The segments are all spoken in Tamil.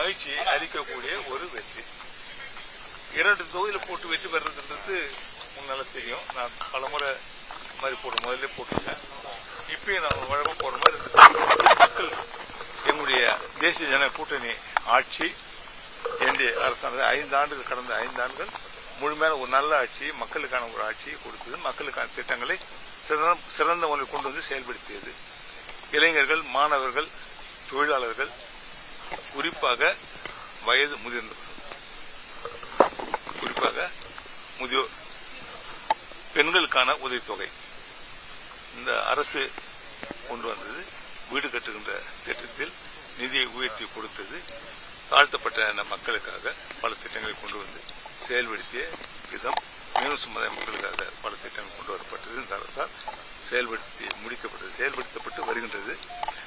மகிழ்ச்சி அளிக்கக்கூடிய ஒரு வெற்றி. 2 தொகுதியில் போட்டு வெற்றி பெறதுன்றது உங்களுக்கு நல்லா தெரியும். நான் பலமுறை மாதிரி முதல்ல போட்டிருக்கேன். இப்பயும் நான் வழக்கம் போற மாதிரி மக்கள் எங்களுடைய தேசிய ஜன கூட்டணி ஆட்சி என்டிஏ அரசானது 5 ஆண்டுகள் கடந்த 5 ஆண்டுகள் முழுமையான ஒரு நல்ல ஆட்சி, மக்களுக்கான ஒரு ஆட்சியை கொடுத்தது. மக்களுக்கான திட்டங்களை சிறந்த முறையில் கொண்டு வந்து செயல்படுத்தியது. இளைஞர்கள், மாணவர்கள், தொழிலாளர்கள், குறிப்பாக வயது முதிர்ந்தவர்கள், குறிப்பாக முதியோர், பெண்களுக்கான உதவித்தொகை இந்த அரசு கொண்டு வந்தது. வீடு கட்டுகின்ற திட்டத்தில் நிதியை உயர்த்தி கொடுத்தது. தாழ்த்தப்பட்ட மக்களுக்காக பல திட்டங்களை கொண்டு வந்து செயல்படுத்திய விதம், மீனவ சமுதாய மக்களுக்காக பல திட்டங்கள் கொண்டு வரப்பட்டது. இந்த அரசால் செயல்படுத்தப்பட்டு வருகின்றது.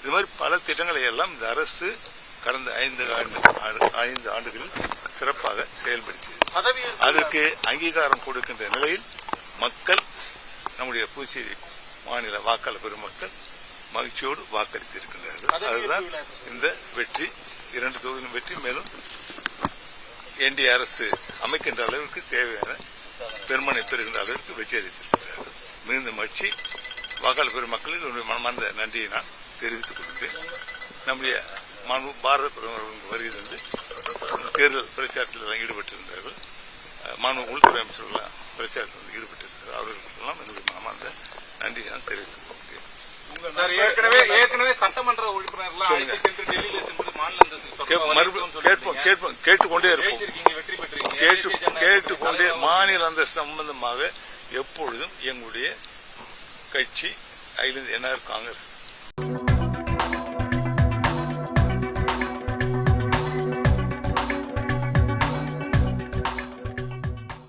இது மாதிரி பல திட்டங்களை எல்லாம் இந்த அரசு கடந்த 5 ஆண்டுகளில் சிறப்பாக செயல்படுத்தியது. அதற்கு அங்கீகாரம் கொடுக்கின்ற நிலையில் மக்கள், நம்முடைய புதுச்சேரி மாநில வாக்காளர் பெருமக்கள் மகிழ்ச்சியோடு வாக்களித்திருக்கின்றார்கள். அதுதான் இந்த வெற்றி, 2 தொகுதியின் வெற்றி. மேலும் என்டிஏ அரசு அமைக்கின்ற அளவிற்கு தேவையான பெருமனை பெறுகின்ற அளவிற்கு வெற்றி அளித்திருக்கிறார்கள். மிகுந்த மகிழ்ச்சி. வாக்காளர் பெருமக்களில் என்னுடைய மனமார்ந்த நன்றியை நான் தெரிவித்துக் கொள்கிறேன். நம்முடைய பாரத பிரதமர் வருகிறது தேர்தல் பிரச்சாரத்தில் ஈடுபட்டிருந்தார்கள். மாண்பு உள்துறை அமைச்சர்கள் பிரச்சாரத்தில் ஈடுபட்டிருக்கிறார்கள். அவர்களுக்கெல்லாம் என்னுடைய மனமார்ந்த நன்றியை நான் தெரிவித்துக் கொள்கிறேன். ஏற்கனவே சட்டமன்ற உறுப்பினர்கள் கேட்டுக்கொண்டே கேட்டுக்கொண்டே மாநில அந்தஸ்து சம்பந்தமாக எப்பொழுதும் எங்களுடைய கட்சி அகில இந்திய என்ஆர் காங்கிரஸ்